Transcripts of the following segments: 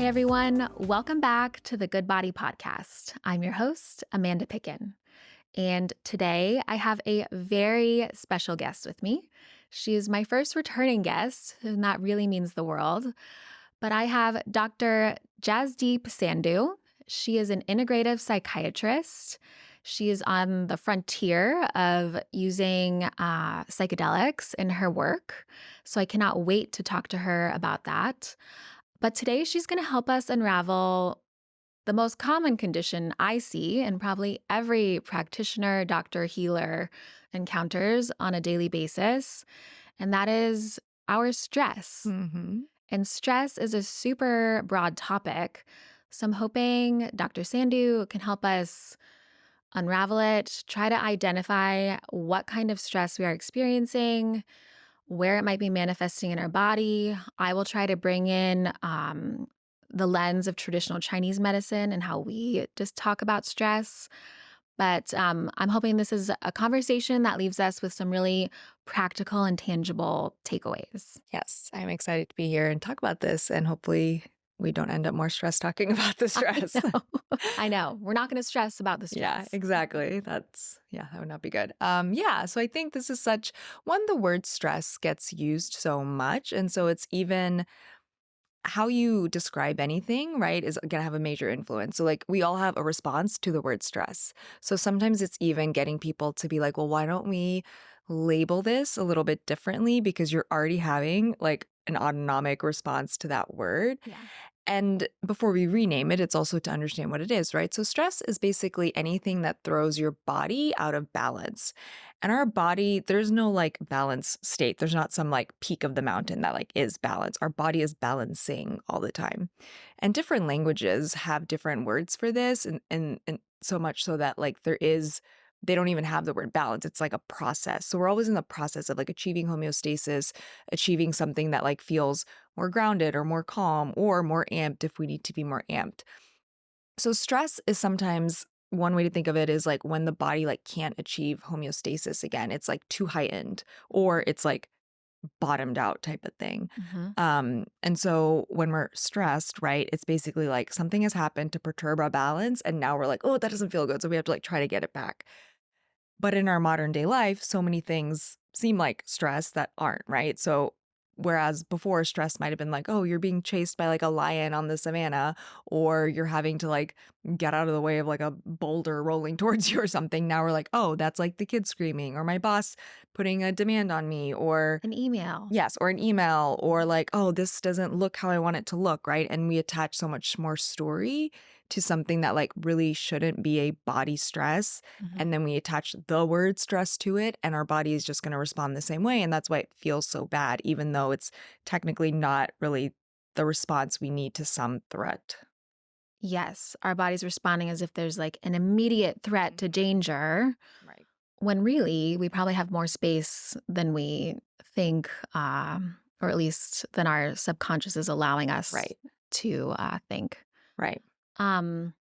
Hey everyone, welcome back to the Good Body Podcast. I'm your host, Amanda Pickin. And today I have a very special guest with me. She is my first returning guest, and that really means the world. But I have Dr. Jasdeep Sandhu. She is an integrative psychiatrist. She is on the frontier of using psychedelics in her work. So I cannot wait to talk to her about that. But today she's going to help us unravel the most common condition I see and probably every practitioner, doctor, healer encounters on a daily basis, and that is our stress. Mm-hmm. And stress is a super broad topic. So I'm hoping Dr. Sandhu can help us unravel it, try to identify what kind of stress we are experiencing, where it might be manifesting in our body. I will try to bring in the lens of traditional Chinese medicine and how we just talk about stress. But I'm hoping this is a conversation that leaves us with some really practical and tangible takeaways. Yes, I'm excited to be here and talk about this, and hopefully we don't end up more stressed talking about the stress. I know. We're not going to stress about the Yeah, stress. exactly. That would not be good. So I think this is the word stress gets used so much. And so it's even how you describe anything, right, is going to have a major influence. So like we all have a response to the word stress. So sometimes it's even getting people to be like, well, why don't we label this a little bit differently? Because you're already having like an autonomic response to that word. Yeah. And before we rename it, it's also to understand what it is, right? So stress is basically anything that throws your body out of balance. And our body, there's no like balance state. There's not some like peak of the mountain that like is balance. Our body is balancing all the time. And different languages have different words for this. And so much so that like they don't even have the word balance. It's like a process. So we're always in the process of like achieving homeostasis, achieving something that like feels more grounded or more calm or more amped if we need to be more amped. So stress is sometimes one way to think of it is like when the body like can't achieve homeostasis again. It's like too heightened or it's like bottomed out type of thing. And so when we're stressed, right, it's basically like something has happened to perturb our balance. And now we're like, oh, that doesn't feel good. So we have to like try to get it back. But in our modern day life, so many things seem like stress that aren't, right? So whereas before stress might have been like, oh, you're being chased by like a lion on the savannah, or you're having to like get out of the way of like a boulder rolling towards you or something. Now we're like, oh, that's like the kid screaming or my boss putting a demand on me or An email. yes, or an email or like, oh, this doesn't look how I want it to look, right? And we attach so much more story to something that like really shouldn't be a body stress. And then we attach the word stress to it and our body is just going to respond the same way. And that's why it feels so bad, even though it's technically not really the response we need to some threat. Yes, our body's responding as if there's like an immediate threat to danger. Right. When really we probably have more space than we think, or at least than our subconscious is allowing us Right. to think. Right. Um,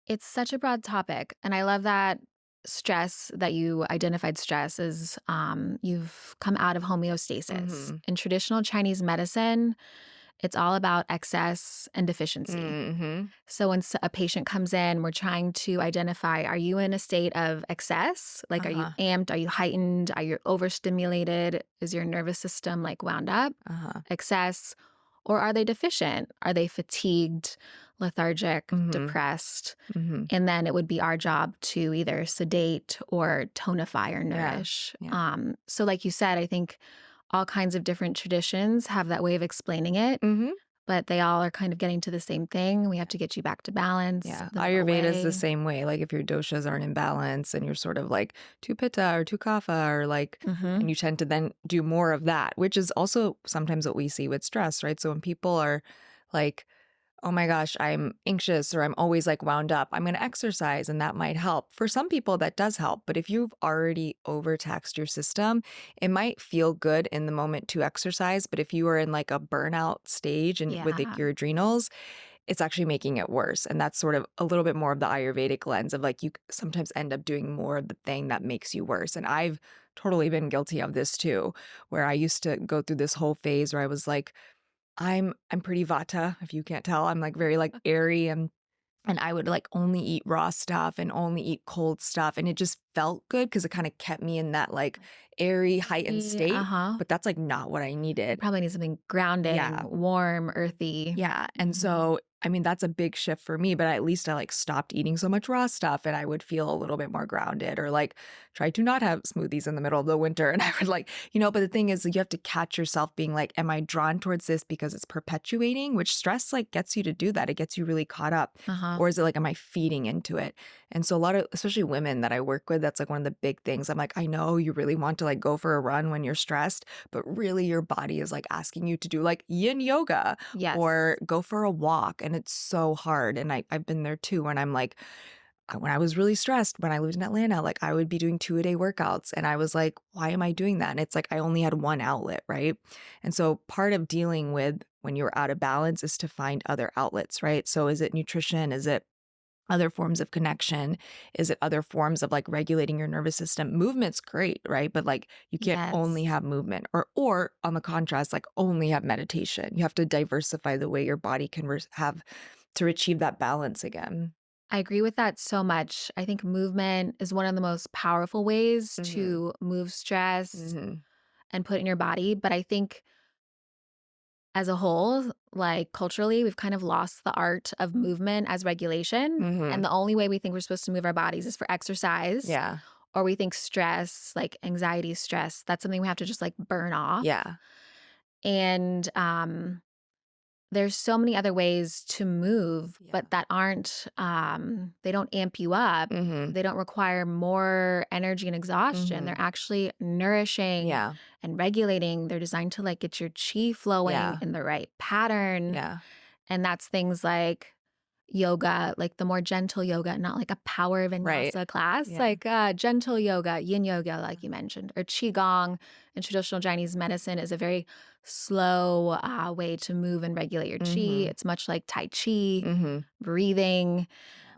it's such a broad topic, and I love that that you identified stress as you've come out of homeostasis. In traditional Chinese medicine, it's all about excess and deficiency. So when a patient comes in, we're trying to identify, are you in a state of excess? Like, are you amped? Are you heightened? Are you overstimulated? Is your nervous system like wound up? Excess. Or are they deficient? Are they fatigued, lethargic, depressed? And then it would be our job to either sedate or tonify or nourish. So like you said, I think all kinds of different traditions have that way of explaining it, but they all are kind of getting to the same thing. We have to get you back to balance. Yeah. Ayurveda is the same way. Like if your doshas aren't in balance and you're sort of like too pitta or too kapha or like, and you tend to then do more of that, which is also sometimes what we see with stress, right? So when people are like, oh my gosh, I'm anxious or I'm always like wound up, I'm going to exercise and that might help. For some people, that does help. But if you've already overtaxed your system, it might feel good in the moment to exercise. But if you are in like a burnout stage and with like your adrenals, it's actually making it worse. And that's sort of a little bit more of the Ayurvedic lens of like you sometimes end up doing more of the thing that makes you worse. And I've totally been guilty of this too, where I used to go through this whole phase where I was like, I'm pretty Vata, if you can't tell. I'm like very like airy and I would like only eat raw stuff and only eat cold stuff. And it just felt good because it kind of kept me in that like airy, heightened state. Uh-huh. But that's like not what I You needed. probably need something grounding, Yeah. warm, earthy. Yeah, and Mhm. so, I mean, that's a big shift for me, but at least I, like, stopped eating so much raw stuff, and I would feel a little bit more grounded or, like, try to not have smoothies in the middle of the winter, and I would, like but the thing is, you have to catch yourself being like, "Am I drawn towards this because it's perpetuating?" Which stress, like, gets you to do that, it gets you really caught up, Uh-huh. or is it like, am I feeding into it? And so a lot of especially women that I work with, that's, like, one of the big things. I'm like, "I know you really want to, like, go for a run when you're stressed, but really your body is, like, asking you to do, like, yin yoga Yes. or go for a walk, and it's so hard, and I've been there too, when I'm like when I was really stressed when I lived in Atlanta, like, I would be doing 2-a-day workouts, and I was like, "Why am I doing that?" And it's like I only had one outlet, right? And so part of dealing with when you're out of balance is to find other outlets, right? So is it nutrition? Is it other forms of connection? Is it other forms of, like, regulating your nervous system? Movement's great, right? But, like, you can't only Yes. have movement or on the contrast, like, only have meditation. You have to diversify the way your body can have to achieve that balance again. I agree with that so much. I think movement is one of the most powerful ways Mhm. to move stress Mhm. and put in your body. But I think as a whole, like culturally, we've kind of lost the art of movement as regulation. And Mhm. the only way we think we're supposed to move our bodies is for exercise, Yeah. or we think stress, like anxiety, stress, that's something we have to just like burn off. Yeah. And there's so many other ways to move, Yeah. but that they don't amp you up. Mhm. They don't require more energy and exhaustion. They're Mhm. actually nourishing Yeah. and regulating. They're designed to like get your chi flowing Yeah. in the right pattern. Yeah. And that's things like yoga, like the more gentle yoga, not like a power Right. vinyasa class, Yeah. like gentle yoga, yin yoga, like you mentioned, or qigong in traditional Chinese medicine is a very slow way to move and regulate your chi. Mhm. It's much like tai chi, Mhm. breathing. Yeah.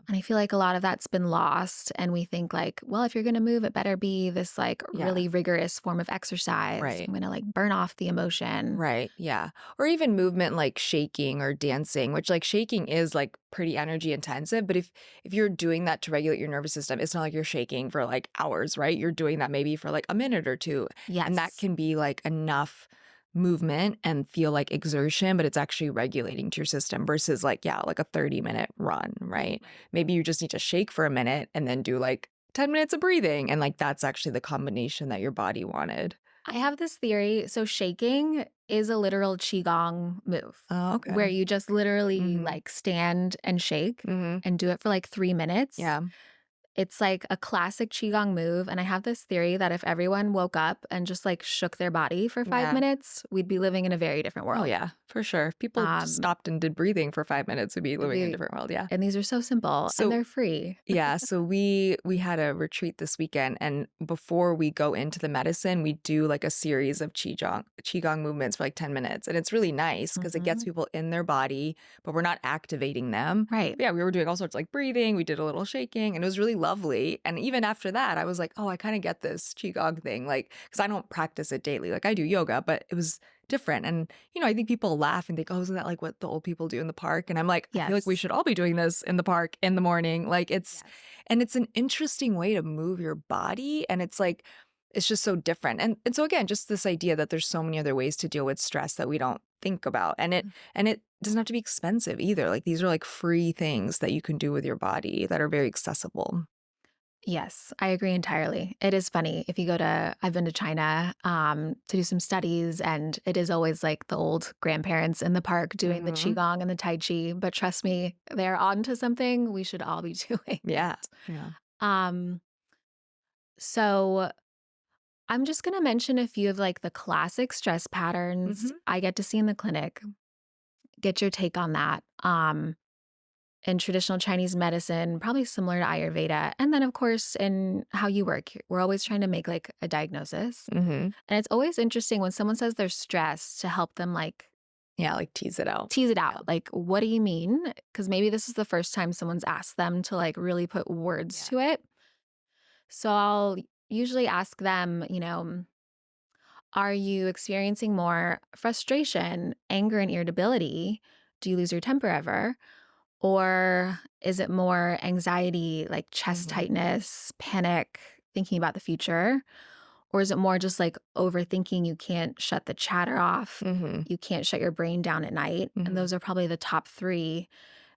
And I feel like a lot of that's been lost. And we think like, well, if you're going to move, it better be this like Yeah. really rigorous form of exercise. Right. I'm going to like burn off the emotion. Right, yeah. Or even movement like shaking or dancing, which like shaking is like pretty energy intensive, but if you're doing that to regulate your nervous system, it's not like you're shaking for like hours, right? You're doing that maybe for like a minute or two, and that Yes. can be like enough movement and feel like exertion, but it's actually regulating to your system versus like like a 30-minute run, right? Right. Maybe you just need to shake for a minute and then do like 10 minutes of breathing, and like that's actually the combination that your body wanted. I have this theory. So shaking is a literal qigong move Oh, okay. where you just literally Mhm. like stand and shake Mhm. and do it for like 3 minutes. Yeah. It's like a classic qigong move. And I have this theory that if everyone woke up and just like shook their body for five Yeah. minutes, we'd be living in a very different Oh, world. yeah, for sure. If people just Um, stopped and did breathing for 5 minutes, we'd be it'd living in a be, different world, yeah. and these are so simple and So they're free. yeah, so we had a retreat this weekend, and before we go into the medicine, we do like a series of qigong movements for like 10 minutes, and it's really nice because it gets Mhm. people in their body, but we're not activating them. Right. But yeah, we were doing all sorts like breathing, we did a little shaking, and it was really lovely. And even after that, I was like, "Oh, I kind of get this qigong thing." Like, cuz I don't practice it daily. Like I do yoga, but it was different. And I think people laugh and think, "Oh, isn't that like what the old people do in the park?" And I'm like, I feel like we Yes. should all be doing this in the park in the morning. Like Yes. it's an interesting way to move your body, and it's like it's just so different. And so again, just this idea that there's so many other ways to deal with stress that we don't think about. And it doesn't have to be expensive either. Like these are like free things that you can do with your body that are very accessible. Yes, I agree entirely. It is funny if you go to I've been to China, to do some studies, and it is always like the old grandparents in the park doing the Mhm. qigong and the tai chi, but trust me, they're onto something. We should all be doing Yeah. it. Yeah. Um, so I'm just gonna mention a few of like the classic stress patterns Mhm. I get to see in the clinic. Get your take on that. In traditional Chinese medicine, probably similar to Ayurveda. And then, of course, in how you work, we're always trying to make like a diagnosis. Mhm. And it's always interesting when someone says they're stressed to help them like Yeah, like tease it out. tease it Yeah. out. Like, what do you mean? Because maybe this is the first time someone's asked them to like really put words Yeah. to it. So I'll usually ask them, Are you experiencing more frustration, anger, and irritability? Do you lose your temper ever? Or is it more anxiety, like chest Mhm. tightness, panic, thinking about the future? Or is it more just like overthinking? You can't shut the chatter off. Mhm. You can't shut your brain down at night. And Mhm. those are probably the top three.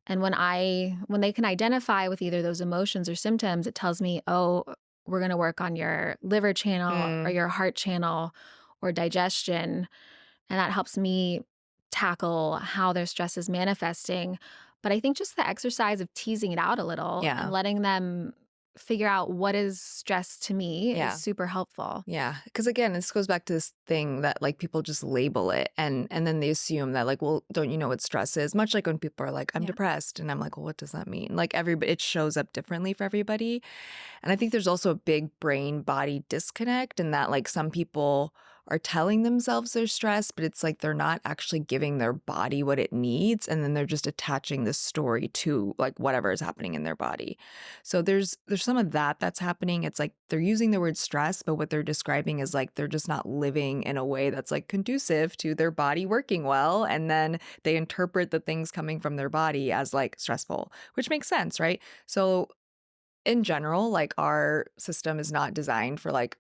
And when they can identify with either those emotions or symptoms, it tells me, oh, we're going to work on your liver channel or Mm. your heart channel or digestion. And that helps me tackle how their stress is manifesting. But I think just the exercise of teasing it out a little and Yeah. letting them figure out what is stress to me is Yeah. super helpful. Yeah, because again, this goes back to this thing that like people just label it and then they assume that like, well, don't you know what stress is? Much like when people are like, I'm Yeah. depressed, and I'm like, well, what does that mean? Like everybody, it shows up differently for everybody. And I think there's also a big brain body disconnect in that like some people are telling themselves they're stressed, but it's like they're not actually giving their body what it needs. And then they're just attaching the story to like whatever is happening in their body. So there's some of that that's happening. It's like they're using the word stress, but what they're describing is like they're just not living in a way that's like conducive to their body working well. And then they interpret the things coming from their body as like stressful, which makes sense, right? So in general, like our system is not designed for like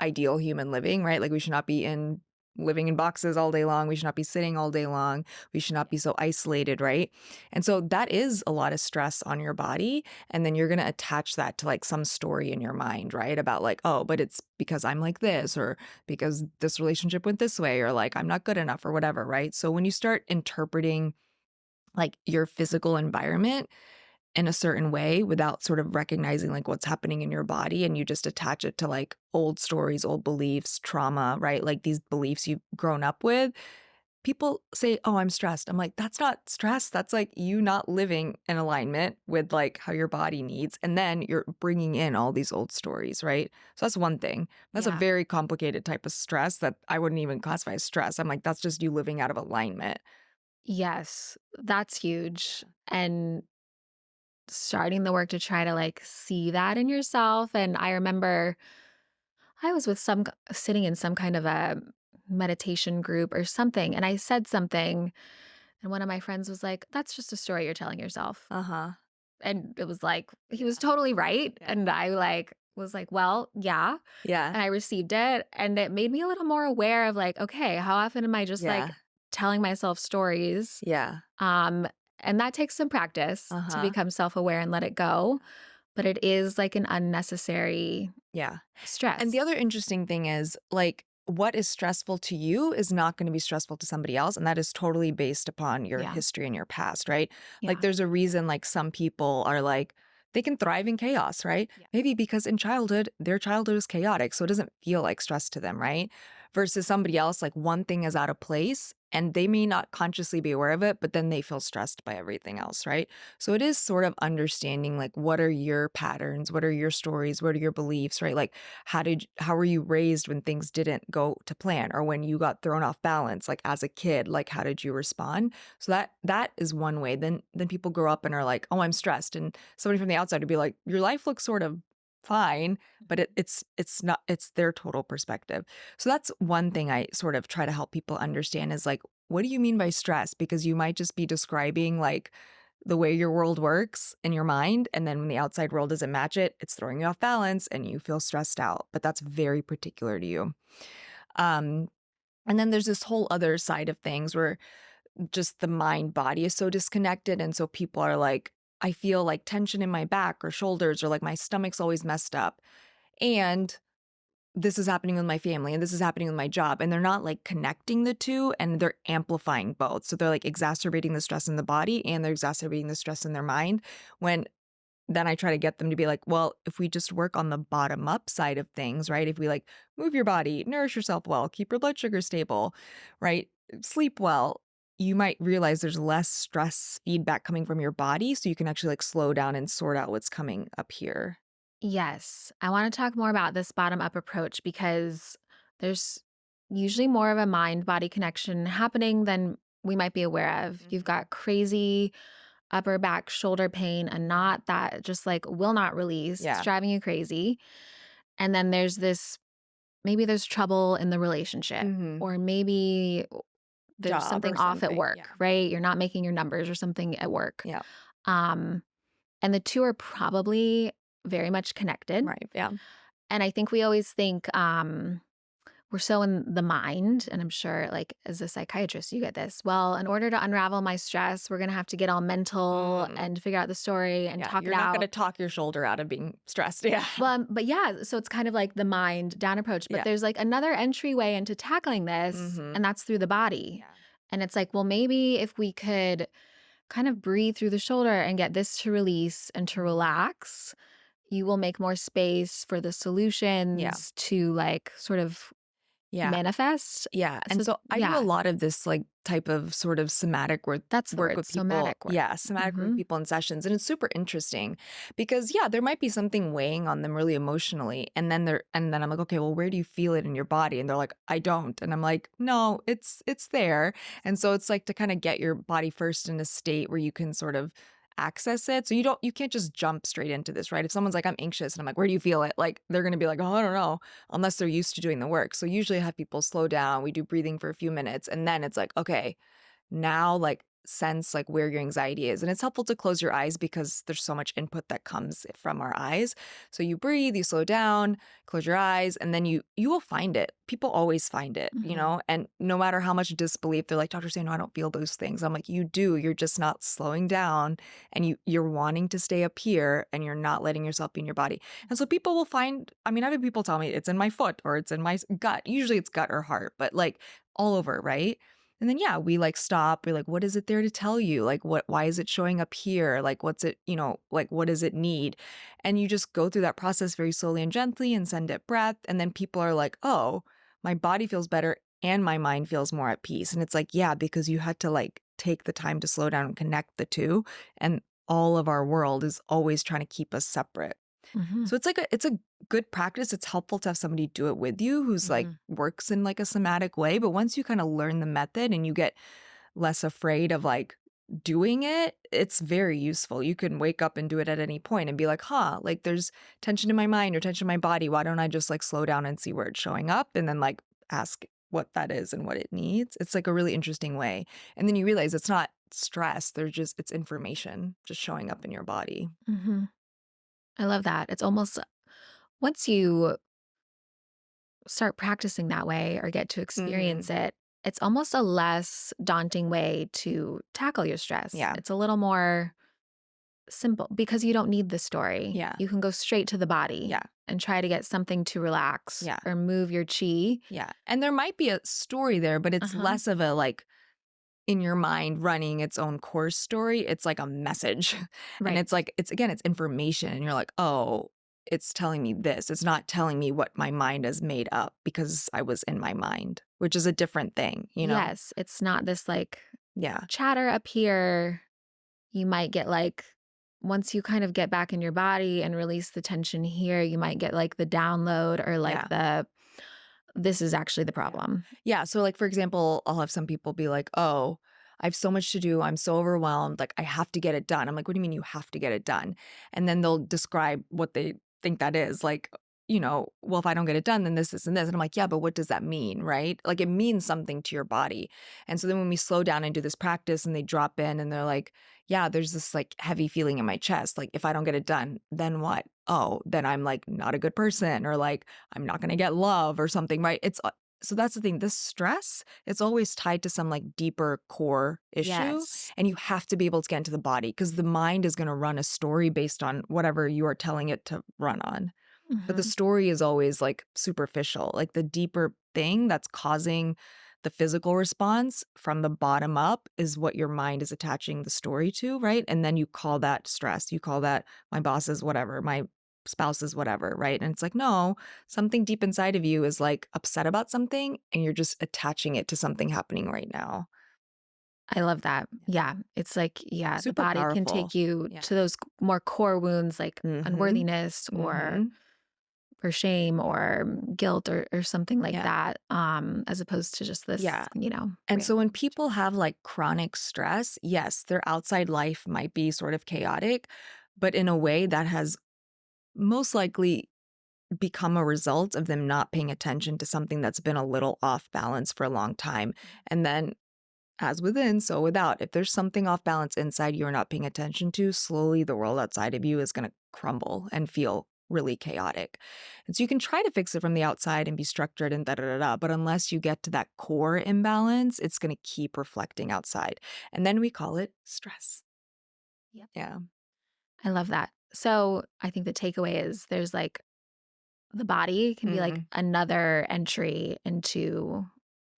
ideal human living, right? Like we should not be in living in boxes all day long. We should not be sitting all day long. We should not be so isolated, right? And so that is a lot of stress on your body. And then you're going to attach that to like some story in your mind, right? About like, oh, but it's because I'm like this, or because this relationship went this way, or like I'm not good enough, or whatever, right? So when you start interpreting like your physical environment in a certain way without sort of recognizing like what's happening in your body, and you just attach it to like old stories, old beliefs, trauma, right? Like these beliefs you've grown up with. People say, "Oh, I'm stressed." I'm like, "That's not stress. That's like you not living in alignment with like how your body needs." And then you're bringing in all these old stories, right? So that's one thing. That's a Yeah. very complicated type of stress that I wouldn't even classify as stress. I'm like, that's just you living out of alignment. Yes. That's huge. And starting the work to try to like see that in yourself. And I remember I was with sitting in some kind of a meditation group or something. And I said something. And one of my friends was like, that's just a story you're telling yourself. Uh-huh. And it was like, he was totally right. Yeah. And I like was like, well, yeah. Yeah. And I received it. And it made me a little more aware of like, okay, how often am I just like Yeah. telling myself stories? Yeah. Um, and that takes some practice to Uh-huh. become self-aware and let it go. But it is like an unnecessary Yeah. And the stress. other interesting thing is, like, what is stressful to you is not going to be stressful to somebody else. And that is totally based upon your Yeah. history and your past, right? Like, Yeah. there's a reason, like, some people are like, they can thrive in chaos, right? Yeah. Maybe because in childhood, their childhood was chaotic. So it doesn't feel like stress to them, right? Versus somebody else, like, one thing is out of place and they may not consciously be aware of it, but then they feel stressed by everything else, right? So it is sort of understanding, like, what are your patterns? What are your stories? What are your beliefs, right? Like, how were you raised when things didn't go to plan, or when you got thrown off balance, like as a kid, like how did you respond? So that is one way. Then people grow up and are like, oh, I'm stressed, and somebody from the outside would be like, your life looks sort of fine, but it's not, it's their total perspective. So that's one thing I sort of try to help people understand is like, what do you mean by stress? Because you might just be describing like the way your world works in your mind. And then when the outside world doesn't match it, it's throwing you off balance and you feel stressed out. But that's very particular to you. Um, and then there's this whole other side of things where just the mind body is so disconnected. And so people are like, I feel like tension in my back or shoulders, or like my stomach's always messed up. And this is happening with my family and this is happening with my job. And they're not like connecting the two, and they're amplifying both. So they're like exacerbating the stress in the body and they're exacerbating the stress in their mind, when then I try to get them to be like, well, if we just work on the bottom up side of things, right? If we like move your body, nourish yourself well, keep your blood sugar stable, right? Sleep well, you might realize there's less stress feedback coming from your body. So you can actually like slow down and sort out what's coming up here. Yes. I want to talk more about this bottom up approach because there's usually more of a mind body connection happening than we might be aware of. You've Mhm. got crazy upper back shoulder pain, a knot that just like will not release. It's Yeah. driving you crazy. And then there's this maybe there's trouble in the relationship, Mhm. or maybe there's Job something or off at something. work, Yeah. right? You're not making your numbers or something at work. Yeah. Um, and the two are probably very much connected. Right. Yeah. And I think we always think we're so in the mind. And I'm sure, like, as a psychiatrist, you get this. Well, in order to unravel my stress, we're going to have to get all mental Mm. and figure out the story and Yeah. talk it You're not going out. to talk your shoulder out of being stressed. Yeah. But yeah, so it's kind of like the mind down approach. But Yeah. there's like another entryway into tackling this, Mhm. and that's through the body. Yeah. And it's like, well, maybe if we could kind of breathe through the shoulder and get this to release and to Mhm. relax, you will make more space for the Yeah. solutions to like sort of Yeah. manifest. Yeah, and So so I do a yeah, lot of this, like, type of sort of somatic that's the work word, with people. somatic work. Yeah, somatic work with Hmm. people in sessions, and it's super interesting because, yeah, there might be something weighing on them really emotionally, and then I'm like, "Okay, well, where do you feel it in your body?" And they're like, "I don't." And I'm like, "No, it's there." And so it's like to kinda get your body first in a state where you can sort of access it. So you can't just jump straight into this, right? If someone's like, "I'm anxious," and I'm like, "Where do you feel it?" Like, they're gonna be like, "Oh, I don't know." Unless they're used to doing the work. So usually I have people slow down, we do breathing for a few minutes, and then it's like, okay, now like sense like where your anxiety is. And it's helpful to close your eyes because there's so much input that comes from our eyes. So you breathe, you slow down, close your eyes, and then you will find it. People always find it, you Hmm. know? And no matter how much disbelief, they're like, Dr. Sandhu, I don't feel those things. I'm like, you do. You're just not slowing down and you're wanting to stay up here and you're not letting yourself be in your body. And so people will find, I mean, I've had people tell me it's in my foot or it's in my gut. Usually it's gut or heart, but like all over, right? And then yeah, we like stop. We're like, what is it there to tell you? Like why is it showing up here? Like what's it, like what does it need? And you just go through that process very slowly and gently and send it breath. And then people are like, oh, my body feels better and my mind feels more at peace. And it's like, yeah, because you had to like take the time to slow down and connect the two. And all of our world is always trying to keep us separate. Hmm. So it's a good practice. It's helpful to have somebody do it with you who's like Hmm. works in like a somatic way. But once you kind of learn the method and you get less afraid of like doing it, it's very useful. You can wake up and do it at any point and be like, huh, like there's tension in my mind or tension in my body. Why don't I just like slow down and see where it's showing up and then like ask what that is and what it needs? It's like a really interesting way. And then you realize it's not stress. It's information just showing up in your body. Hmm. I love that. It's almost once you start practicing that way or get to Hmm. experience it, it's almost a less daunting way to tackle your stress. Yeah. It's a little more simple because you don't need the story. Yeah. You can go straight to the body Yeah. and try to get something to relax Yeah. or move your chi. Yeah. And there might be a story there, but it's Uh-huh. less of a like in your mind running its own course story. It's like a message. And Right. it's like, it's information. And you're like, oh, it's telling me this. It's not telling me what my mind has made up because I was in my mind, which is a different thing, you know? Yes. It's not this like Yeah. chatter up here. You might get like, once you kind of get back in your body and release the tension here, you might get like the download or like Yeah. this is actually the Yeah. problem. Yeah. So, like, for example, I'll have some people be like, oh, I have so much to do. I'm so overwhelmed. Like, I have to get it done. I'm like, what do you mean you have to get it done? And then they'll describe what they think that is. Like, well, if I don't get it done, then this, and this. And I'm like, yeah, but what does that mean? Right. Like, it means something to your body. And so then when we slow down and do this practice and they drop in and they're like, yeah, there's this like heavy feeling in my chest. Like, if I don't get it done, then what? Oh, then I'm like not a good person or like I'm not going to get love or something. Right. So that's the thing. This stress, it's always tied to some like deeper core issue. Yes. And you have to be able to get into the body because the mind is going to run a story based on whatever you are telling it to run on. But the Hmm. story is always like superficial, like the deeper thing that's causing the physical response from the bottom up is what your mind is attaching the story to, right? And then you call that stress. You call that my boss is whatever, my spouse is whatever, right? And it's like, no, something deep inside of you is like upset about something and you're just attaching it to something happening right now. I love that. Yeah. It's like, yeah, the Super body can powerful. take you Yeah. to those more core wounds like Mhm. unworthiness Mhm. or shame or guilt or something like Yeah. that, as opposed to just this, Yeah. And so random. when people have like chronic stress, yes, their outside life might be sort of chaotic, but in a way that has most likely become a result of them not paying attention to something that's been a little off balance for a long time. And then, as within, so without, if there's something off balance inside you're not paying attention to, slowly the world outside of you is going to crumble and feel really chaotic. And so you can try to fix it from the outside and be structured and da da da da, but unless you get to that core imbalance, it's going to keep reflecting outside. And then we call it stress. Yep. Yeah. I love that. So I think the takeaway is there's like the body can be like Mhm. another entry into,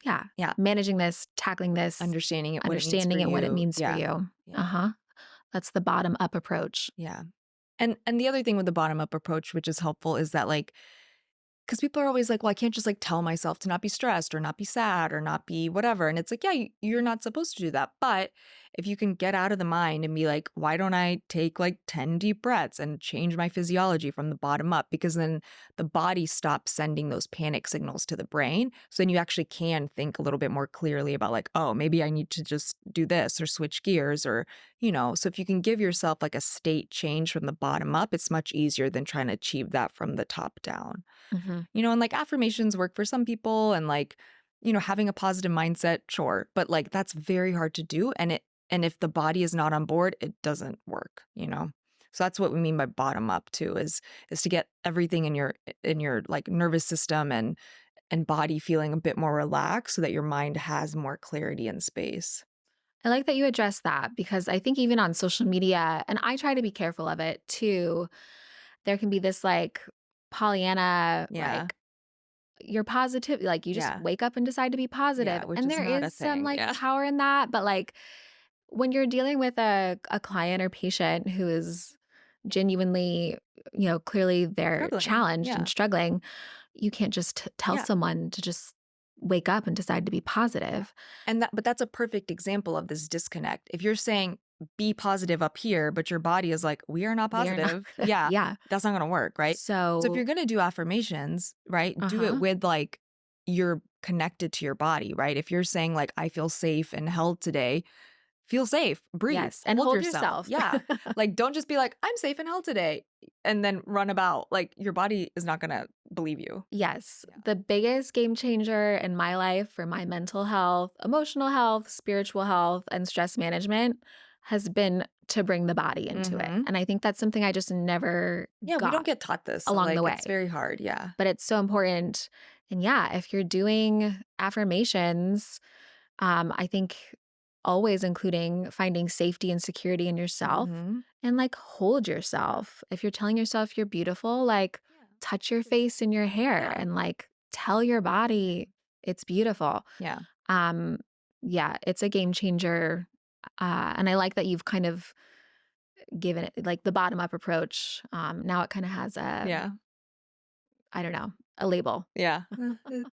yeah, Yeah. managing this, tackling this, Understanding it, what it means for understanding it, what it you. means for Yeah. you. Yeah. Uh-huh. That's the bottom up approach. Yeah. And the other thing with the bottom up approach, which is helpful, is that like, because people are always like, well, I can't just like tell myself to not be stressed or not be sad or not be whatever. And it's like, yeah, you're not supposed to do that. But if you can get out of the mind and be like, why don't I take like 10 deep breaths and change my physiology from the bottom up? Because then the body stops sending those panic signals to the brain. So then you actually can think a little bit more clearly about like, oh, maybe I need to just do this or switch gears or, so if you can give yourself like a state change from the bottom up, it's much easier than trying to achieve that from the top down. Hmm. And like affirmations work for some people and like, having a positive mindset, sure. But like that's very hard to do. And if the body is not on board, it doesn't work. So that's what we mean by bottom up too, is to get everything in your like nervous system and body feeling a bit more relaxed so that your mind has more clarity and space. I like that you address that because I think even on social media, and I try to be careful of it too, there can be this like Pollyanna, Yeah. like you're positive, like you just Yeah. wake up and decide to be positive. Yeah. Which And is there not a is some thing. like Yeah. power in that. But like when you're dealing with a client or patient who is genuinely, clearly they're Struggling. challenged Yeah. and struggling, you can't just tell Yeah. someone to just wake up and decide to be Yeah. positive. But that's a perfect example of this disconnect. If you're saying be positive up here, but your body is like, we are not We are not. positive. Yeah, Yeah. that's not going to work, right? So if you're So, going to do affirmations, right, do it uh-huh. with like you're connected to your body, right? If you're saying like I feel safe and held today, feel safe, breathe, Yes. And hold hold yourself. yourself. Yeah. Like don't just be like I'm safe and held today and then run about. Like your body is not going to believe you. Yes. Yeah. The biggest game changer in my life for my mental health, emotional health, spiritual health, and stress management has been to bring the body into it. Mhm. And I think that's something I just never Yeah, we don't got get taught this. So along the like it's way, very hard. Yeah. but it's so important. And yeah, if you're doing affirmations, I think always including finding safety and security in yourself Mhm. and like hold yourself. If you're telling yourself you're beautiful, like Yeah. touch your face and your hair Yeah. and like tell your body it's beautiful. Yeah. Um, yeah, it's a game changer. And I like that you've kind of given it like the bottom up approach. Now it kind of has Yeah. I don't know, a label. Yeah.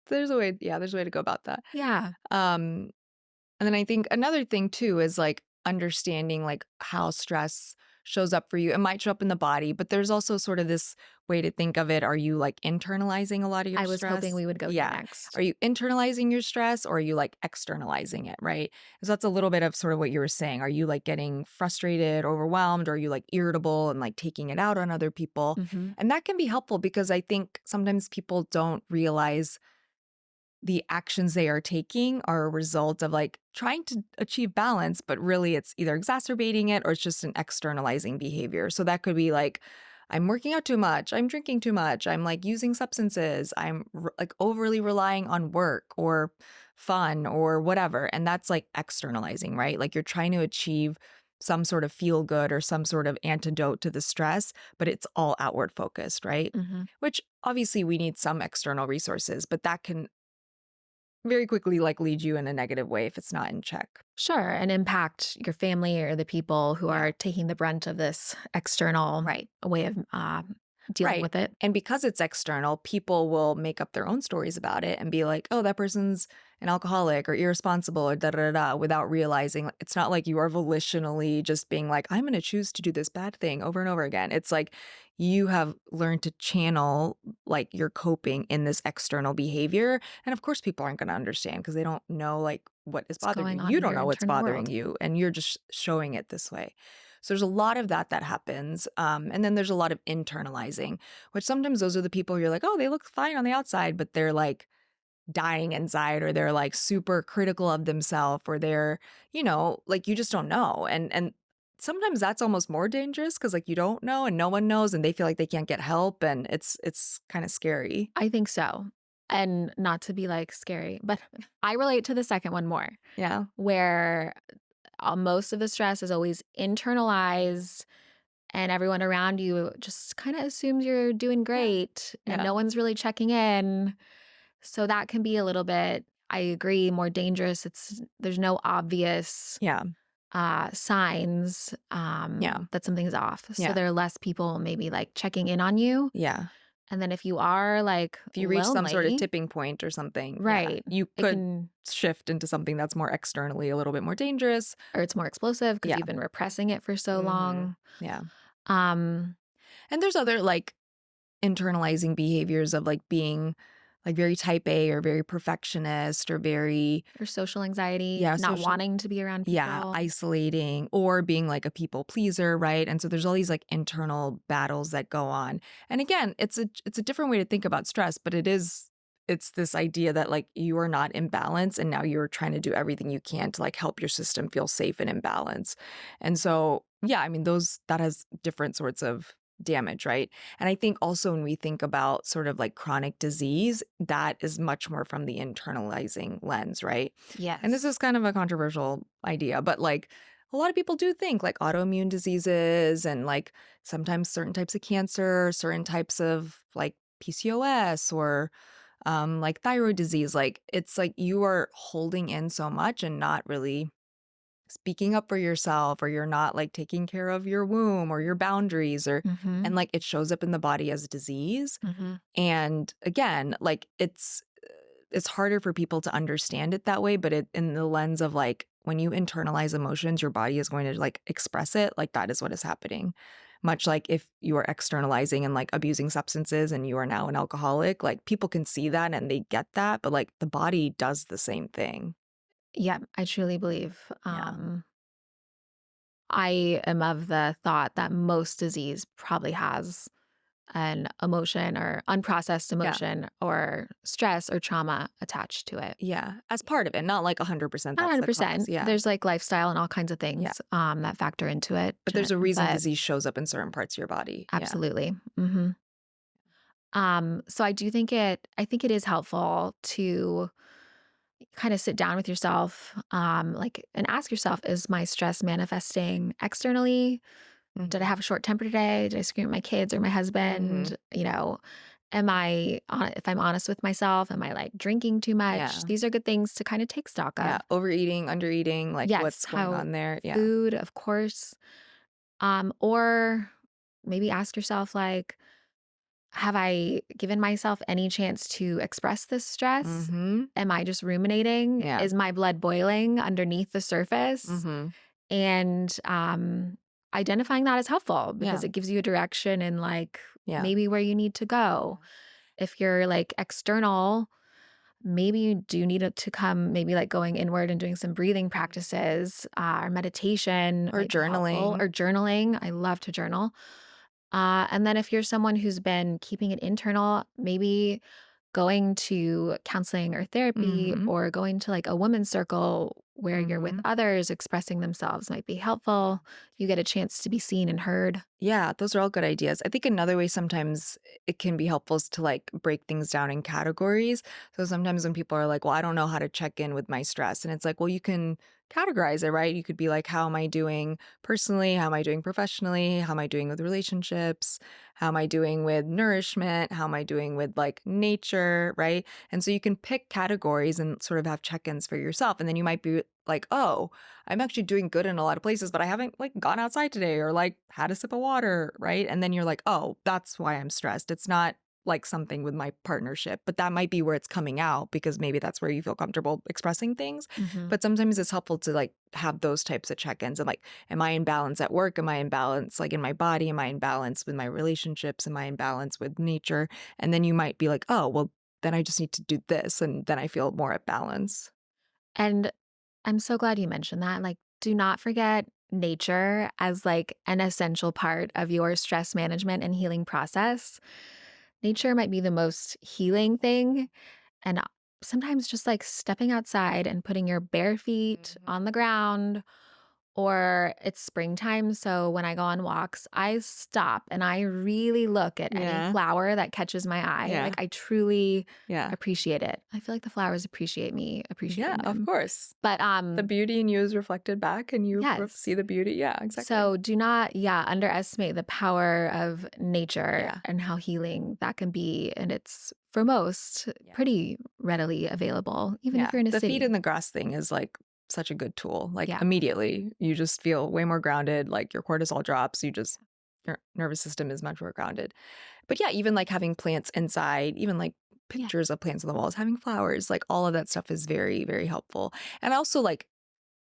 There's a way there's a way to go about that. Yeah. Um, and then I think another thing too is like understanding like how stress shows up for you. It might show up in the body, but there's also sort of this way to think of it. Are you like internalizing a lot of your I was hoping stress? we would go here Yeah. next. Are you internalizing your stress or are you like externalizing it, right? So that's a little bit of sort of what you were saying. Are you like getting frustrated, overwhelmed, or are you like irritable and like taking it out on other people? Hmm. And that can be helpful because I think sometimes people don't realize the actions they are taking are a result of like trying to achieve balance, but really it's either exacerbating it or it's just an externalizing behavior. So that could be like, I'm working out too much, I'm drinking too much, I'm like using substances, like overly relying on work or fun or whatever. And that's like externalizing, right? Like you're trying to achieve some sort of feel good or some sort of antidote to the stress, but it's all outward focused, right? Hmm. Which obviously we need some external resources, but that can very quickly like lead you in a negative way if it's not in check. Sure, and impact your family or the people who Yeah. are taking the brunt of this external Right. way of dealing Right. with it. And because it's external, people will make up their own stories about it and be like, oh, that person's an alcoholic or irresponsible or da da da da without realizing it's not like you are volitionally just being like, I'm going to choose to do this bad thing over and over again. It's like you have learned to channel like your coping in this external behavior. And of course, people aren't going to understand because they don't know like what is What's bothering going you. on You in don't your know what's internal bothering world? you and you're just showing it this way. So there's a lot of that happens. And then there's a lot of internalizing, which sometimes those are the people you're like, oh, they look fine on the outside, but they're like dying inside, or they're like super critical of themselves, or they're, like you just don't know. And sometimes that's almost more dangerous because like you don't know and no one knows and they feel like they can't get help, and it's kind of scary. I think so. And not to be like scary, but I relate to the second one more, Yeah. where most of the stress is always internalized and everyone around you just kind of assumes you're doing Yeah. great and Yeah. no one's really checking in. So that can be a little bit, I agree, more dangerous. There's no obvious Yeah. signs Yeah. that something's off. So Yeah. there are less people maybe like checking in on you. Yeah. And then if you are like If you reach some sort of lonely, tipping point or something, yeah, right, you it could can, shift into something that's more externally a little bit more dangerous. or it's more explosive because Yeah. you've been repressing it for so Mhm. long. Yeah. Um, And there's other like internalizing behaviors of like being like very type A or very perfectionist or very, or social anxiety, yeah, not social, wanting to be around yeah, people. isolating, or being like a people pleaser, right? And so there's all these like internal battles that go on. And again, it's a different way to think about stress, but it's this idea that like you are not in balance and now you're trying to do everything you can to like help your system feel safe and in balance. And so, yeah, I mean that has different sorts of damage, right? And I think also when we think about sort of like chronic disease, that is much more from the internalizing lens, right? And this Yes. is kind of a controversial idea, but like a lot of people do think like autoimmune diseases and like sometimes certain types of cancer, certain types of like PCOS or like thyroid disease, like it's like you are holding in so much and not really speaking up for yourself, or you're not like taking care of your womb or your boundaries, or and Mhm. like it shows up in the body as disease. Mhm. And again, like it's harder for people to understand it that way, but it in the lens of like when you internalize emotions, your body is going to like express it. Like that is what is happening. Much like if you are externalizing and like abusing substances and you are now an alcoholic, like people can see that and they get that, but like the body does the same thing. Yeah, I truly believe. Yeah. I am of the thought that most disease probably has an emotion or unprocessed Yeah. emotion or stress or trauma attached to it. Yeah. As part of it, not like 100% Not that's the cause. 100%. Yeah. There's like lifestyle and all kinds of Yeah. things that factor into it. But there's a reason But disease shows up in certain parts of your body. Yeah. absolutely. So I think it is helpful to kind of sit down with yourself, like, and ask yourself, is my stress manifesting externally? Did I Mhm. have a short temper today? Did I scream at my kids or my Mhm. husband? If I'm honest with myself, am I like drinking too much? Yeah. These are good things to kind of take stock Yeah. of. Overeating, undereating, like Yes, what's going how on there. Yeah. food, of course. Or maybe ask yourself, like, have I given myself any chance to express this stress? Mhm. Am I just ruminating? Yeah. Is my blood boiling underneath the surface? Mhm. And identifying that is helpful Yeah. because it gives you a direction and like Yeah. maybe where you need to go. If you're like external, maybe you do need it to come, maybe like going inward and doing some breathing practices or meditation Or might be helpful, journaling. or journaling. I love to journal. And then if you're someone who's been keeping it internal, maybe going to counseling or therapy Mhm. or going to like a women's circle where you're with Mhm. others expressing themselves might be helpful. You get a chance to be seen and heard. Yeah, those are all good ideas. I think another way sometimes it can be helpful is to like break things down in categories. So sometimes when people are like, well, I don't know how to check in with my stress. And it's like, well, you can categorize it, right? You could be like, how am I doing personally? How am I doing professionally? How am I doing with relationships? How am I doing with nourishment? How am I doing with like nature, right? And so you can pick categories and sort of have check ins for yourself. And then you might be like, oh, I'm actually doing good in a lot of places, but I haven't like gone outside today or like had a sip of water, right? And then you're like, oh, that's why I'm stressed. It's not like something with my partnership, but that might be where it's coming out because maybe that's where you feel comfortable expressing things. Hmm. But sometimes it's helpful to like have those types of check-ins and like, am I in balance at work? Am I in balance like in my body? Am I in balance with my relationships? Am I in balance with nature? And then you might be like, oh, well, then I just need to do this. And then I feel more at balance. And I'm so glad you mentioned that. Like, do not forget nature as like an essential part of your stress management and healing process, nature might be the most healing thing. And sometimes just like stepping outside and putting your bare feet Mhm. on the ground, or it's springtime. So when I go on walks, I stop and I really look at any Yeah. flower that catches my eye. Yeah. Like I truly Yeah. appreciate it. I feel like the flowers appreciate me Yeah, appreciating of them. course. But The beauty in you is reflected back and you yes. see the beauty. Yeah, exactly. So do not, underestimate the power of nature Yeah. and how healing that can be. And it's for most Yeah. pretty readily available, even if Yeah. you're in a The feet city. in the grass thing is like such a good tool. Like Yeah. immediately, you just feel way more grounded. Like your cortisol drops. Your nervous system is much more grounded. But yeah, even like having plants inside, even like Yeah. pictures of plants on the walls, having flowers, like all of that stuff is very, very helpful. And also, like,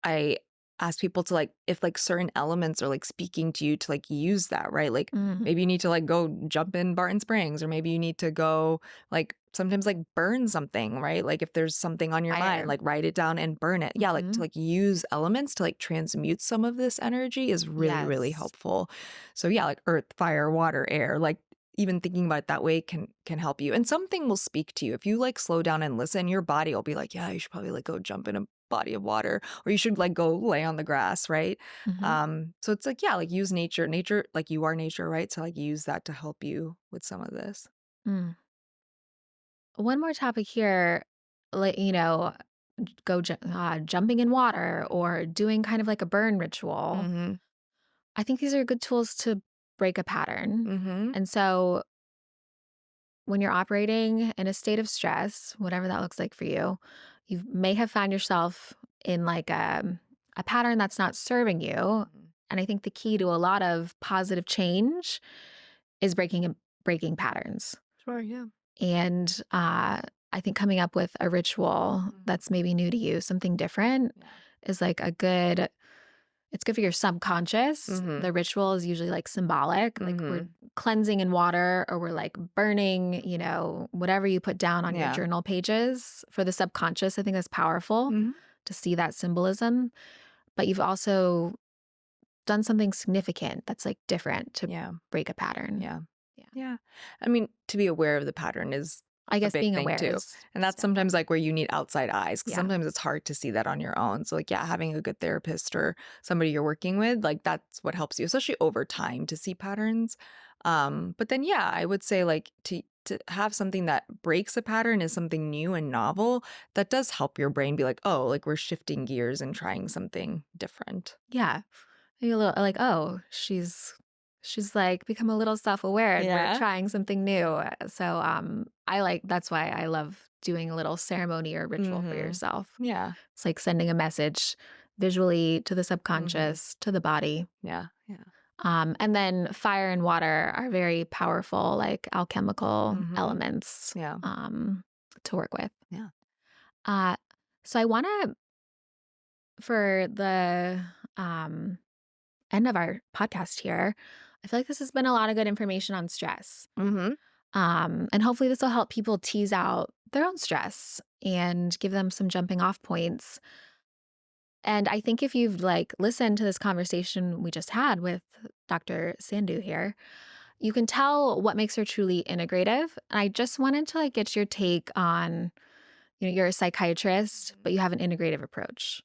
I ask people to like if like certain elements are like speaking to you to like use that, right? Like Mhm. maybe you need to like go jump in Barton Springs, or maybe you need to go like sometimes like burn something, right? Like if there's something on your mind, Fire. like write it down and burn it. Yeah, like to Mhm. like use elements to like transmute some of this energy is really, really Yes. helpful. So yeah, like earth, fire, water, air, like even thinking about it that way can help you. And something will speak to you. If you like slow down and listen, your body will be like, yeah, you should probably like go jump in a body of water, or you should like go lay on the grass, right? Mhm. So it's like, yeah, like use nature, like you are nature, right? So like use that to help you with some of this. Mm. One more topic here, like, jumping in water or doing kind of like a burn ritual. Mm-hmm. I think these are good tools to break a pattern. Mm-hmm. And so when you're operating in a state of stress, whatever that looks like for you, you may have found yourself in like a pattern that's not serving you. And I think the key to a lot of positive change is breaking patterns. Sure, yeah. And I think coming up with a ritual that's maybe new to you, something different, Yeah. is like it's good for your subconscious. Mm-hmm. The ritual is usually like symbolic, like we're Mm-hmm. cleansing in water or we're like burning, whatever you put down on your Yeah. journal pages. For the subconscious, I think that's powerful Mm-hmm. to see that symbolism. But you've also done something significant that's like different to Yeah. break a pattern. Yeah. Yeah. Yeah. I mean, to be aware of the pattern is I a guess big being thing aware too. is And that's step sometimes one. like where you need outside eyes, because Yeah. sometimes it's hard to see that on your own. So like, yeah, having a good therapist or somebody you're working with, like that's what helps you, especially over time to see patterns. But then yeah, I would say like to have something that breaks a pattern is something new and novel that does help your brain be like, oh, like we're shifting gears and trying something different. Yeah. Maybe a little like, oh, she's like become a little self-aware and we're Yeah. trying something new. So I like that's why I love doing a little ceremony or ritual for Mm-hmm. yourself. Yeah. It's like sending a message visually to the Mm-hmm. subconscious, to the body. Yeah. Yeah. And then fire and water are very powerful, like alchemical Mm-hmm. elements Yeah. to work with. Yeah. Uh, so I want to, for the um, end of our podcast here, I feel like this has been a lot of good information on stress. Mm-hmm. And hopefully this will help people tease out their own stress and give them some jumping off points. And I think if you've like listened to this conversation we just had with Dr. Sandhu here, you can tell what makes her truly integrative. And I just wanted to like get your take on, you're a psychiatrist, but you have an integrative approach.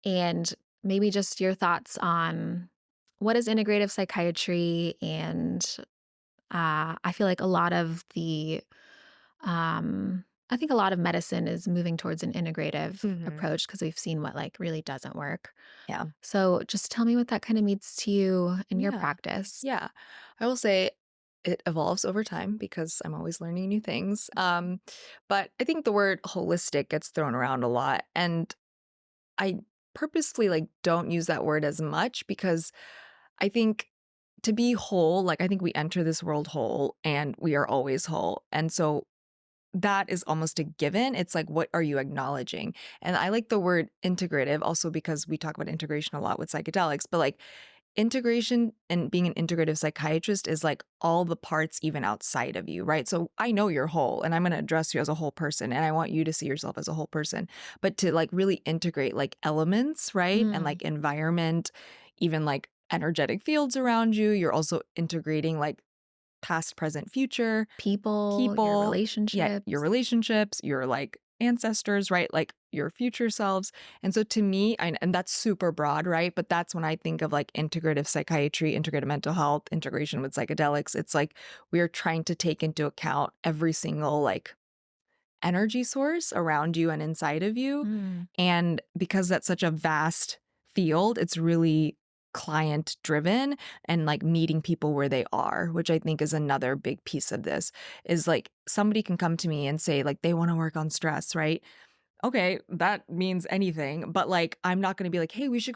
And maybe just your thoughts on what is integrative psychiatry. And I feel like I think a lot of medicine is moving towards an integrative Mm-hmm. approach because we've seen what like really doesn't work. Yeah. So just tell me what that kind of means to you in your Yeah. practice. Yeah. I will say it evolves over time because I'm always learning new things. But I think the word holistic gets thrown around a lot. And I purposefully like don't use that word as much because I think to be whole, like I think we enter this world whole and we are always whole. And so that is almost a given. It's like, what are you acknowledging? And I like the word integrative also because we talk about integration a lot with psychedelics, but like integration and being an integrative psychiatrist is like all the parts even outside of you, right? So I know you're whole and I'm going to address you as a whole person and I want you to see yourself as a whole person, but to like really integrate like elements, right? And Mm, like environment, even like energetic fields around you. You're also integrating like past, present, future, People, your people, yeah, your relationships. relationships, your like ancestors, right? Like your future selves. And so to me, and that's super broad, right? But that's when I think of like integrative psychiatry, integrative mental health, integration with psychedelics. It's like we are trying to take into account every single like energy source around you and inside of you. Mm. And because that's such a vast field, it's really client driven and like meeting people where they are, which I think is another big piece of this is like somebody can come to me and say like they want to work on stress, right? Okay, that means anything, but like I'm not going to be like, "Hey, we should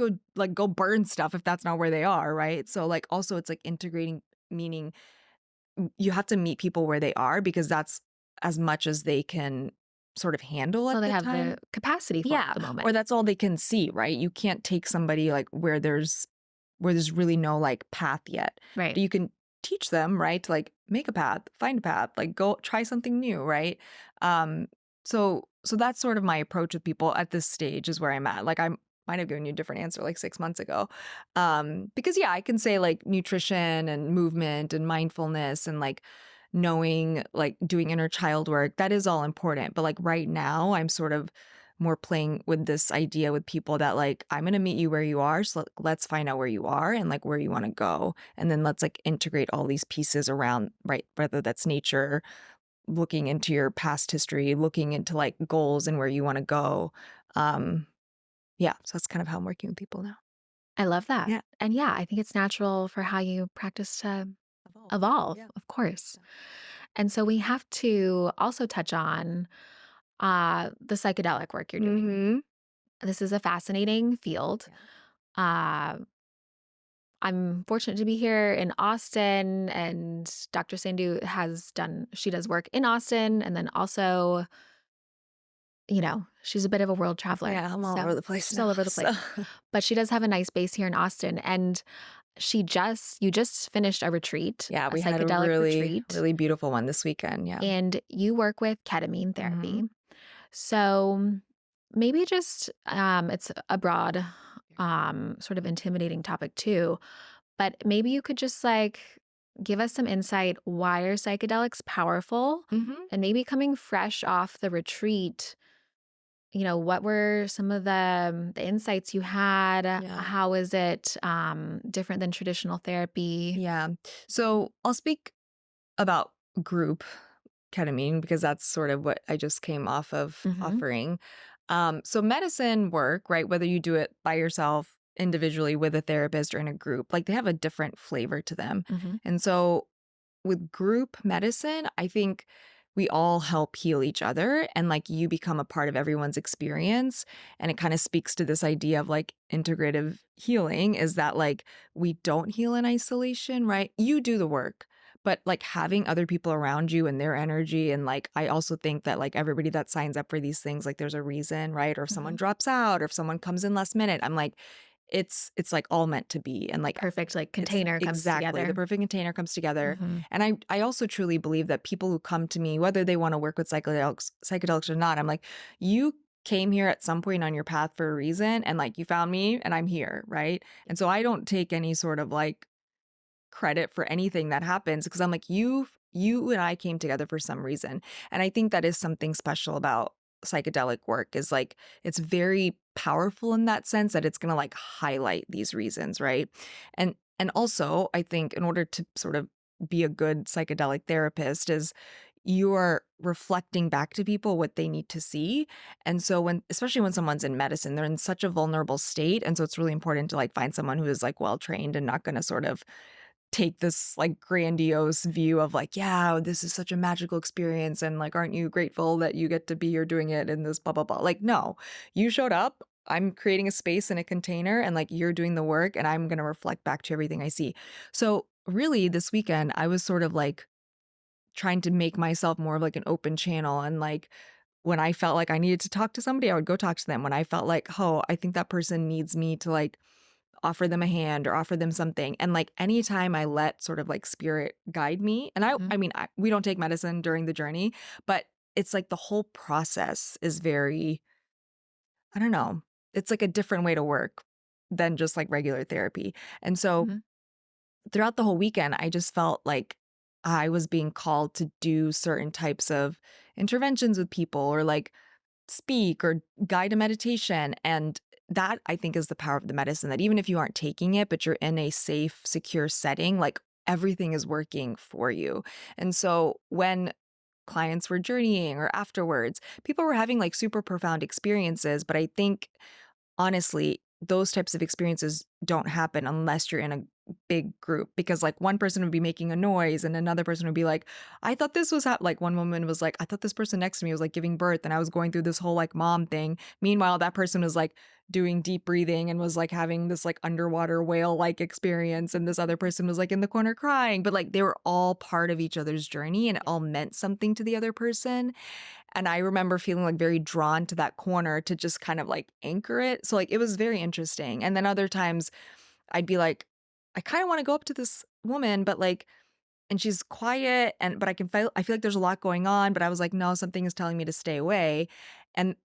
go burn stuff" if that's not where they are, right? So like also it's like integrating meaning you have to meet people where they are because that's as much as they can sort of handle So at they the have the time. capacity for at Yeah, the moment. or that's all they can see, right? You can't take somebody like where there's really no like path yet. Right. But you can teach them, right? To like make a path, find a path, like go try something new, right? Um so that's sort of my approach with people at this stage is where I'm at. Like I might have given you a different answer like 6 months ago. Because yeah, I can say like nutrition and movement and mindfulness and like knowing like doing inner child work, that is all important. But like right now, I'm sort of more playing with this idea with people that like I'm going to meet you where you are, so let's find out where you are and like where you want to go, and then let's like integrate all these pieces around, right? Whether that's nature, looking into your past history, looking into like goals and where you want to go. um yeah, so that's kind of how I'm working with people now. I love that. Yeah. And yeah, I think it's natural for how you practice to Evolve. evolve, Yeah. of course. Yeah. And so we have to also touch on the psychedelic work you're doing. Mm-hmm. This is a fascinating field. Yeah. Uh, I'm fortunate to be here in Austin, and Dr. Sandhu she does work in Austin, and then also, she's a bit of a world traveler. Yeah, I'm all So over the place she's all now. over the So place. But she does have a nice base here in Austin. And you just finished a retreat, yeah, a we had a psychedelic really, retreat, really beautiful one this weekend. Yeah. and you work with ketamine Mm-hmm. therapy. So maybe just it's a broad, sort of intimidating topic too, but maybe you could just like give us some insight. Why are psychedelics powerful? Mm-hmm. And maybe coming fresh off the retreat, what were some of the insights you had? Yeah. How is it different than traditional therapy? Yeah. So I'll speak about group ketamine because that's sort of what I just came off of Hmm. offering. So medicine work, right? Whether you do it by yourself, individually with a therapist or in a group, like they have a different flavor to them. Hmm. And so with group medicine, I think we all help heal each other and like you become a part of everyone's experience. And it kind of speaks to this idea of like integrative healing is that like we don't heal in isolation, right? You do the work, but like having other people around you and their energy. And like, I also think that like everybody that signs up for these things, like there's a reason, right? Or if someone Hmm. drops out or if someone comes in last minute, I'm like, it's like all meant to be. And like Perfect, like it's container comes exactly the together. perfect container comes together. Hmm. And I also truly believe that people who come to me, whether they want to work with psychedelics or not, I'm like, you came here at some point on your path for a reason and like you found me and I'm here, right? And so I don't take any sort of like credit for anything that happens because I'm like, you and I came together for some reason. And I think that is something special about psychedelic work is like it's very powerful in that sense that it's going to like highlight these reasons, right? And also I think in order to sort of be a good psychedelic therapist is you are reflecting back to people what they need to see. And so when especially when someone's in medicine, they're in such a vulnerable state. And so it's really important to like find someone who is like well trained and not going to sort of take this like grandiose view of like, yeah, this is such a magical experience. And like, aren't you grateful that you get to be here doing it in this blah, blah, blah. Like, no, you showed up. I'm creating a space in a container and like you're doing the work and I'm going to reflect back to everything I see. So, really, this weekend, I was sort of like trying to make myself more of like an open channel. And like when I felt like I needed to talk to somebody, I would go talk to them. When I felt like, oh, I think that person needs me to like offer them a hand or offer them something. And like anytime I let sort of like spirit guide me, and Hmm. I mean, we don't take medicine during the journey, but it's like the whole process is very, I don't know, it's like a different way to work. than just like regular therapy. And so Mhm. throughout the whole weekend, I just felt like I was being called to do certain types of interventions with people or like speak or guide a meditation. And that I think is the power of the medicine that even if you aren't taking it, but you're in a safe, secure setting, like everything is working for you. And so when clients were journeying or afterwards, people were having like super profound experiences. But I think honestly, those types of experiences don't happen unless you're in a big group because like one person would be making a noise and another person would be like, I thought this was like one woman was like, I thought this person next to me was like giving birth and I was going through this whole like mom thing. Meanwhile, that person was like doing deep breathing and was like having this like underwater whale like experience. And this other person was like in the corner crying, but like they were all part of each other's journey and it all meant something to the other person. And I remember feeling like very drawn to that corner to just kind of like anchor it. So like it was very interesting. And then other times I'd be like, I kind of want to go up to this woman, but like, and she's quiet and but I feel like there's a lot going on, but I was like, no, something is telling me to stay away. And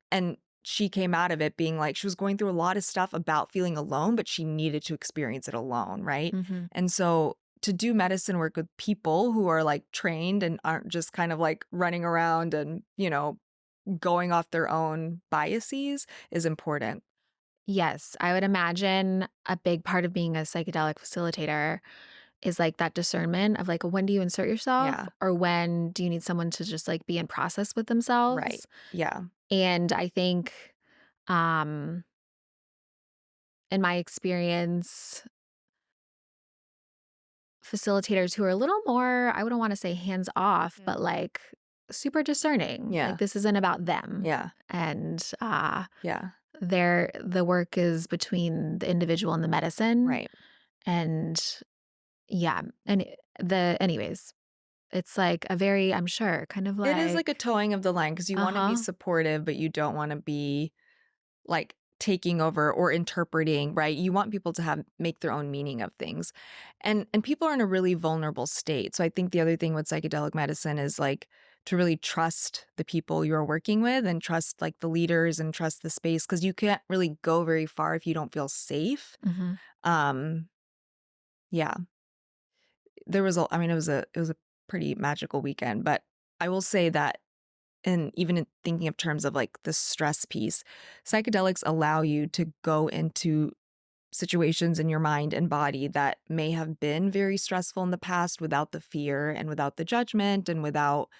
she came out of it being like she was going through a lot of stuff about feeling alone, but she needed to experience it alone, right? Mhm. And so to do medicine work with people who are like trained and aren't just kind of like running around and, going off their own biases is important. Yes, I would imagine a big part of being a psychedelic facilitator is like that discernment of like when do you insert yourself Yeah. or when do you need someone to just like be in process with Right. themselves? Yeah. And I think um in my experience, facilitators who are a little more, I wouldn't want to say hands off, but Mhm. like super discerning. Like Yeah. this isn't about them. Yeah. And Yeah. the work is between the individual and the medicine. Right. And yeah. And anyways, it's like a very, I'm sure, kind of It is like a like, towing of the line because you wanna be uh-huh. supportive, but you don't wanna be, like, taking over or interpreting, right? You want people to have make their own meaning of things. And people are in a really vulnerable state. So I think the other thing with psychedelic medicine is, like, to really trust the people you're working with and trust, like, the leaders and trust the space because you can't really go very far if you don't feel safe. Hmm. Um, yeah. There was a I mean, it was a pretty magical weekend, but I will say that and even in thinking of terms of like the stress piece, psychedelics allow you to go into situations in your mind and body that may have been very stressful in the past without the fear and without the judgment and without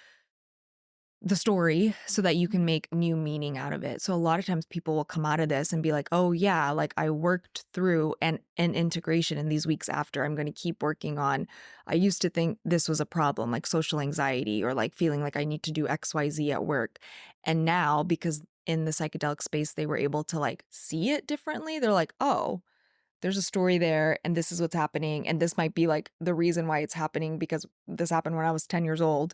the story so that you can make new meaning out of it. So a lot of times people will come out of this and be like, "Oh yeah, like I worked through an integration in these weeks after. I'm going to keep working on I used to think this was a problem, like social anxiety or like feeling like I need to do XYZ at work. And now because in the psychedelic space they were able to like see it differently, they're like, "Oh, there's a story there and this is what's happening and this might be like the reason why it's happening because this happened when I was 10 years old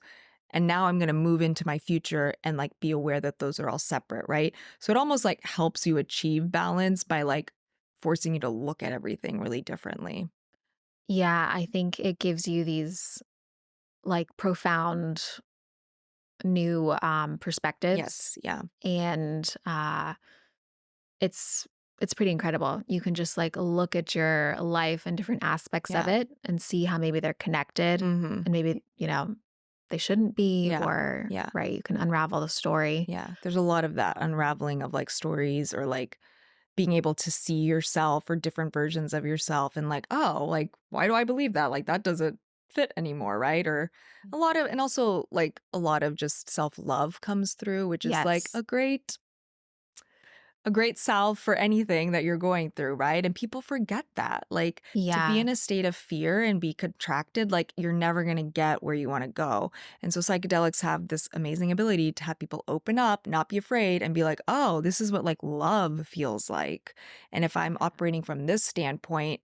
and now I'm going to move into my future and like be aware that those are all separate, right? So it almost like helps you achieve balance by like forcing you to look at everything really differently. Yeah, I think it gives you these like profound new perspectives Yes, yeah. and it's it's pretty incredible. You can just like look at your life and different aspects of Yeah. it and see how maybe they're connected Mhm. and maybe, they shouldn't be Yeah. or Yeah. right, you can unravel the story. Yeah. There's a lot of that unraveling of like stories or like being able to see yourself or different versions of yourself and like, oh, like, why do I believe that? Like, that doesn't fit anymore, right? Or a lot of, and also like a lot of just self love comes through, which is like Yes. a great salve for anything that you're going through, right? And people forget that. Like to be Yeah. in a state of fear and be contracted, like you're never going to get where you want to go. And so psychedelics have this amazing ability to have people open up, not be afraid, and be like, oh, this is what like love feels like. And if I'm operating from this standpoint,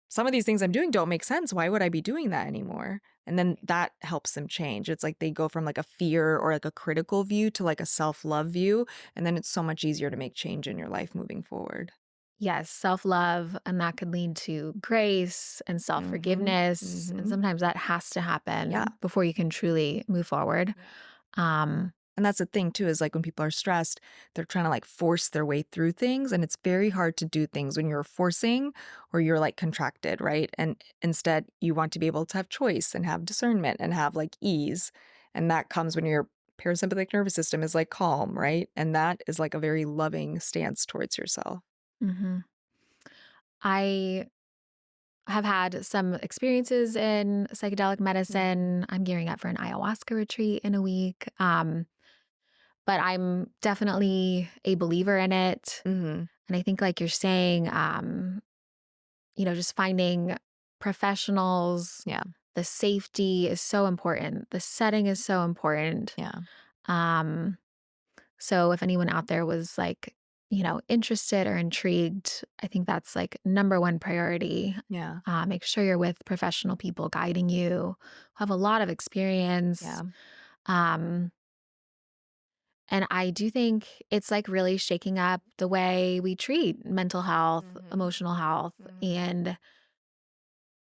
some of these things I'm doing don't make sense. Why would I be doing that anymore? And then that helps them change. It's like they go from like a fear or like a critical view to like a self love view. And then it's so much easier to make change in your life moving forward. Yes, self-love, and that could lead to grace and Mm-hmm. self-forgiveness, and Mm-hmm. sometimes that has to Yeah. happen before you can truly move forward. Yeah. Um And that's the thing too, is like when people are stressed, they're trying to like force their way through things. And it's very hard to do things when you're forcing or you're like contracted, right? And instead, you want to be able to have choice and have discernment and have like ease. And that comes when your parasympathetic nervous system is like calm, right? And that is like a very loving stance towards yourself. Hmm. I have had some experiences in psychedelic Mhm. medicine. I'm gearing up for an ayahuasca retreat in a week. But I'm definitely a believer in it. Mhm. And I think, like you're saying, just finding professionals, Yeah. the safety is so important. The setting is so important. Yeah. Um, so if anyone out there was like, interested or intrigued, I think that's like number one priority. Yeah. Make sure you're with professional people guiding you, who have a lot of experience. Yeah. Um, and I do think it's like really shaking up the way we treat mental health, Mhm. emotional health, Mhm. and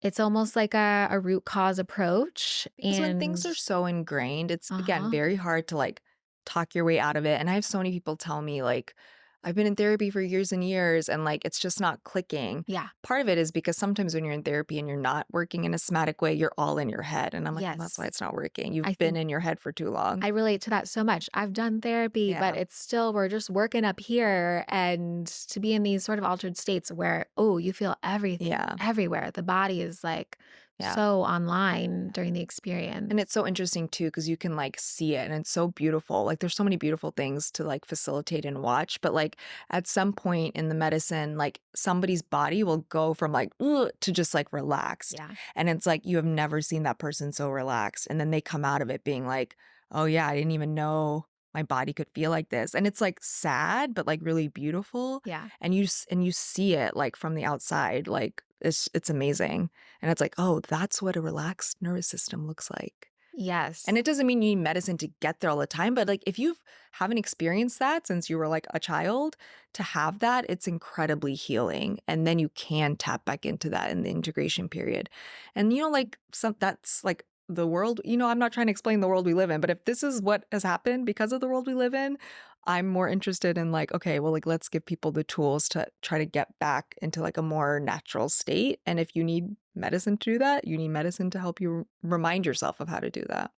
it's almost like a root cause approach. Because when things And are so ingrained, it's again uh-huh. very hard to like talk your way out of it. And I have so many people tell me like I've been in therapy for years and years and like it's just not clicking. Yeah. Part of it is because sometimes when you're in therapy and you're not working in a somatic way, you're all in your head. And I'm like, well, that's why Yes. it's not working. I You've been think in your head for too long. I relate to that so much. I've done therapy, but Yeah. it's still, we're just working up here. And to be in these sort of altered states where, oh, you feel everything Yeah. everywhere. The body is like Yeah. so online during the experience. And it's so interesting too, because you can like see it and it's so beautiful. Like there's so many beautiful things to like facilitate and watch. But like at some point in the medicine, like somebody's body will go from like "Ugh," to just like relaxed. Yeah. And it's like you have never seen that person so relaxed. And then they come out of it being like, oh yeah, I didn't even know my body could feel like this. And it's like sad, but like really beautiful. Yeah. And and you see it like from the outside, like it's amazing. And it's like, oh, that's what a relaxed nervous system looks like. And Yes. it doesn't mean you need medicine to get there all the time, but like if you haven't experienced that since you were like a child, to have that, it's incredibly healing. And then you can tap back into that in the integration period. And like that's like the world, I'm not trying to explain the world we live in, but if this is what has happened because of the world we live in, I'm more interested in like, okay, well, like let's give people the tools to try to get back into like a more natural state. And if you need medicine to do that, you need medicine to help you remind yourself of how to do that.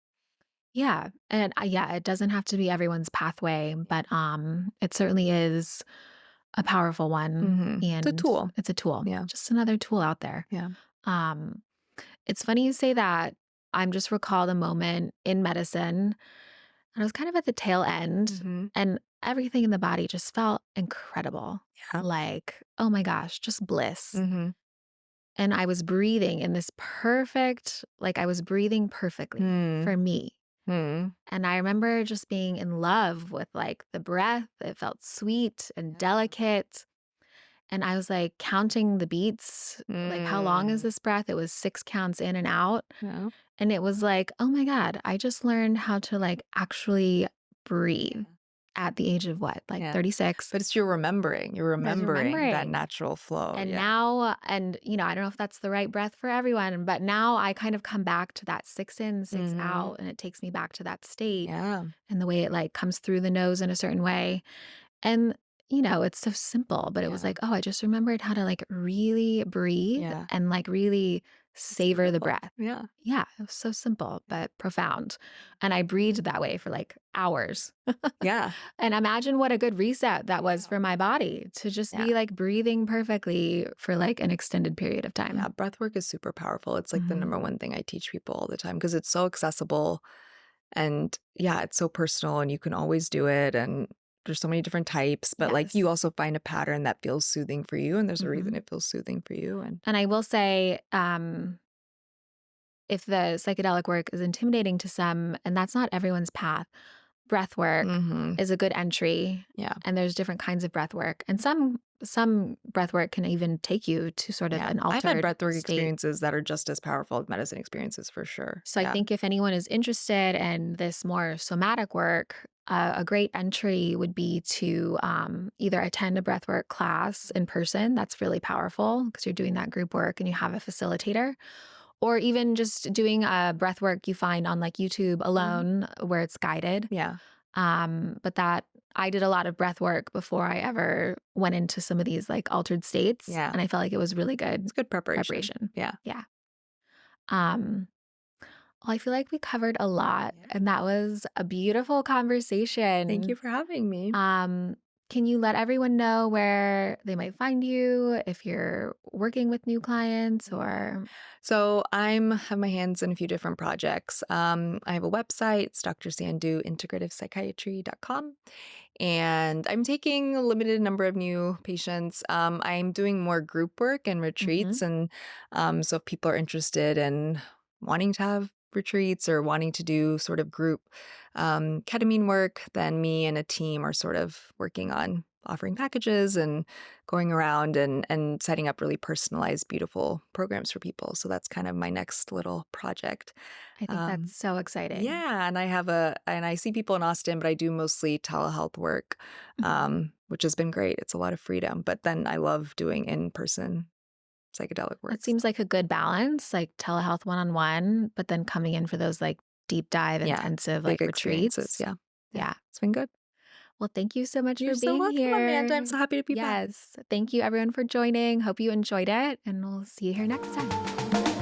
Yeah. And yeah, it doesn't have to be everyone's pathway, but it certainly is a powerful one, It's a and tool. it's a tool. Yeah. Just another tool out there. Yeah. Um it's funny you say that. I'm just recalled a moment in medicine, and I was kind of at the tail end, Mhm. and everything in the body just felt incredible. Yeah. Like, oh my gosh, just bliss. Mhm. And I was breathing in this perfect, like I was breathing perfectly Hmm. for me. Hmm. And I remember just being in love with like the breath. It felt sweet and Yeah. delicate. And I was like counting the beats, like, how long is Mm. this breath? It was 6 counts in and out. Yeah. And it was like, oh my God, I just learned how to like actually breathe Yeah. at the age of what, like Yeah. 36. But it's you're remembering. You're I was remembering that remembering. natural flow. And Yeah. now, and I don't know if that's the right breath for everyone, but now I kind of come back to that 6 in, 6 Mhm. out, and it takes me back to that state Yeah. and the way it like comes through the nose in a certain way. And, it's so simple, but it was Yeah. like, oh, I just remembered how to like really breathe Yeah. and like really It's savor the beautiful. breath. Yeah. Yeah, it was so simple, Yeah. but profound. And I breathed that way for like hours. Yeah. And imagine what a good reset that was Yeah. for my body to just Yeah. be like breathing perfectly for like an extended period of Yeah. time. Breath work is super powerful. It's like the Mhm. number one thing I teach people all the time because it's so accessible and yeah, it's so personal and you can always do it. And there's so many different types, but like you Yes. also find a pattern that feels soothing for you. And there's a reason Mhm. it feels soothing for you. And And I will say, if the psychedelic work is intimidating to some, and that's not everyone's path, breath work hmm is a good entry. yeah. And there's different kinds of breath work. And some breath work can even take you to sort of Yeah. an I've had altered breathwork state. experiences that are just as powerful as medicine experiences for sure. So I Yeah. think if anyone is interested in this more somatic work, a great entry would be to either attend a breathwork class in person. That's really powerful because you're doing that group work and you have a facilitator, or even just doing a breath work you find on like YouTube Mhm. alone where it's guided. Yeah. But that I did a lot of breath work before I ever went into some of these like altered states. Yeah. And I felt like it was really good It's good preparation. preparation. Yeah. Yeah. Um, well, I feel like we covered a lot, Yeah. and that was a beautiful Thank you conversation. for having me. Um, can you let everyone know where they might find you if you're working with new clients Yeah. or So I'm have my hands in a few different projects. I have a website, it's Dr. Sandhu, integrativepsychiatry.com. And I'm taking a limited number of new patients. I'm doing more group work and retreats. Mhm. And so if people are interested in wanting to have retreats or wanting to do sort of group ketamine work, then me and a team are sort of working on offering packages and going around and setting up really personalized, beautiful programs for people. So that's kind of my next little project. I think that's Um, so exciting. yeah, and I see people in Austin, but I do mostly telehealth work, Mhm. which has been great. It's a lot of freedom, but then I love doing in-person psychedelic That work. seems like a good balance, like telehealth one-on-one, but then coming in for those like deep dive Yeah, intensive big like experiences. retreats. Yeah, yeah, Yeah. it's been good. Well, thank you so much You're for so being welcome, Amanda. I'm here. so happy to be back. Yes. Thank you everyone for joining. Hope you enjoyed it, and we'll see you here next time.